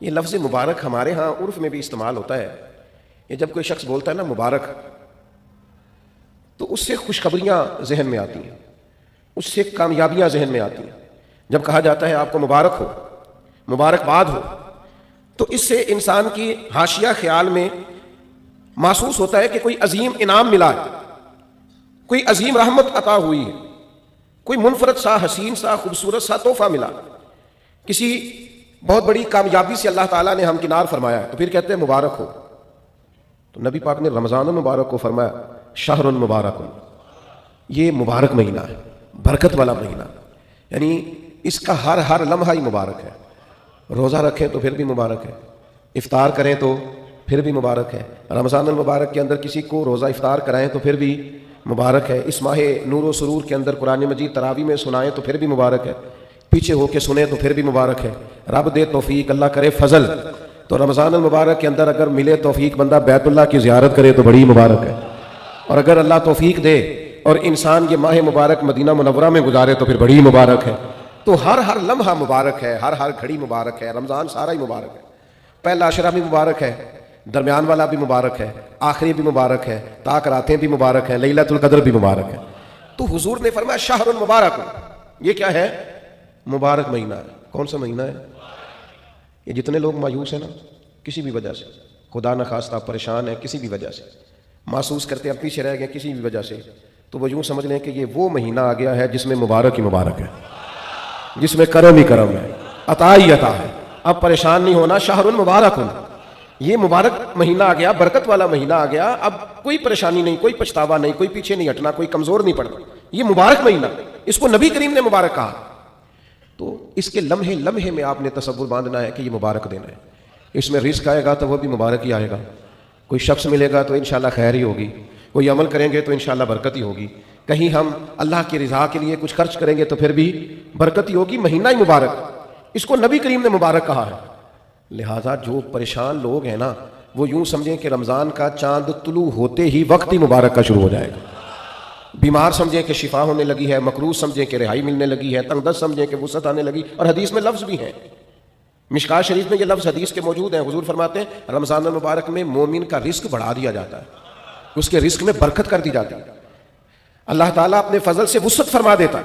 یہ لفظ مبارک ہمارے ہاں عرف میں بھی استعمال ہوتا ہے. یہ جب کوئی شخص بولتا ہے نا مبارک، تو اس سے خوشخبریاں ذہن میں آتی ہیں، اس سے کامیابیاں ذہن میں آتی ہیں. جب کہا جاتا ہے آپ کو مبارک ہو، مبارکباد ہو، تو اس سے انسان کی حاشیہ خیال میں محسوس ہوتا ہے کہ کوئی عظیم انعام ملا ہے، کوئی عظیم رحمت عطا ہوئی ہے، کوئی منفرد سا حسین سا خوبصورت سا تحفہ ملا، کسی بہت بڑی کامیابی سے اللہ تعالیٰ نے ہمکنار فرمایا ہے، تو پھر کہتے ہیں مبارک ہو. تو نبی پاک نے رمضان المبارک کو فرمایا شہر مبارک، یہ مبارک مہینہ ہے، برکت والا مہینہ، یعنی اس کا ہر لمحہ ہی مبارک ہے. روزہ رکھیں تو پھر بھی مبارک ہے، افطار کریں تو پھر بھی مبارک ہے. رمضان المبارک کے اندر کسی کو روزہ افطار کرائیں تو پھر بھی مبارک ہے. اس ماہ نور و سرور کے اندر قرآن مجید تراویح میں سنائیں تو پھر بھی مبارک ہے. پیچھے ہو کے سنیں تو پھر بھی مبارک ہے. رب دے توفیق، اللہ کرے فضل، تو رمضان المبارک کے اندر اگر ملے توفیق بندہ بیت اللہ کی زیارت کرے تو بڑی مبارک ہے. اور اگر اللہ توفیق دے اور انسان یہ ماہ مبارک مدینہ منورہ میں گزارے تو پھر بڑی مبارک ہے. تو ہر لمحہ مبارک ہے، ہر گھڑی مبارک ہے. رمضان سارا ہی مبارک ہے. پہلا عشرہ بھی مبارک ہے، درمیان والا بھی مبارک ہے، آخری بھی مبارک ہے، تاک راتیں بھی مبارک ہیں، لیلۃ القدر بھی مبارک ہے. تو حضور نے فرمایا شہر المبارک، یہ کیا ہے؟ مبارک مہینہ ہے. کون سا مہینہ ہے؟ یہ جتنے لوگ مایوس ہیں نا کسی بھی وجہ سے، خدا نخواستہ پریشان ہے کسی بھی وجہ سے، محسوس کرتے ہیں پیچھے رہ گئے کسی بھی وجہ سے، تو وہ یوں سمجھ لیں کہ یہ وہ مہینہ آ گیا ہے جس میں مبارک ہی مبارک ہے، جس میں کرم ہی کرم ہے، عطا ہی عطا ہے. اب پریشان نہیں ہونا. شہر المبارک، یہ مبارک مہینہ آ گیا، برکت والا مہینہ آ گیا. اب کوئی پریشانی نہیں، کوئی پچھتاوا نہیں، کوئی پیچھے نہیں ہٹنا، کوئی کمزور نہیں پڑنا. یہ مبارک مہینہ، اس کو نبی کریم نے مبارک کہا. تو اس کے لمحے لمحے میں آپ نے تصور باندھنا ہے کہ یہ مبارک دن ہے. اس میں رزق آئے گا تو وہ بھی مبارک ہی آئے گا. کوئی شخص ملے گا تو انشاءاللہ خیر ہی ہوگی، کوئی عمل کریں گے تو انشاءاللہ برکت ہی ہوگی، کہیں ہم اللہ کی رضا کے لیے کچھ خرچ کریں گے تو پھر بھی برکت ہی ہوگی. مہینہ ہی مبارک، اس کو نبی کریم نے مبارک کہا ہے. لہٰذا جو پریشان لوگ ہیں نا وہ یوں سمجھیں کہ رمضان کا چاند طلوع ہوتے ہی وقت ہی مبارک کا شروع ہو جائے گا. بیمار سمجھیں کہ شفا ہونے لگی ہے، مقروض سمجھیں کہ رہائی ملنے لگی ہے، تنگ دست سمجھیں کہ وسعت آنے لگی. اور حدیث میں لفظ بھی ہیں، مشکاۃ شریف میں یہ لفظ حدیث کے موجود ہیں. حضور فرماتے ہیں رمضان المبارک میں مومن کا رزق بڑھا دیا جاتا ہے، اس کے رزق میں برکت کر دی جاتی ہے، اللہ تعالیٰ اپنے فضل سے وسعت فرما دیتا ہے.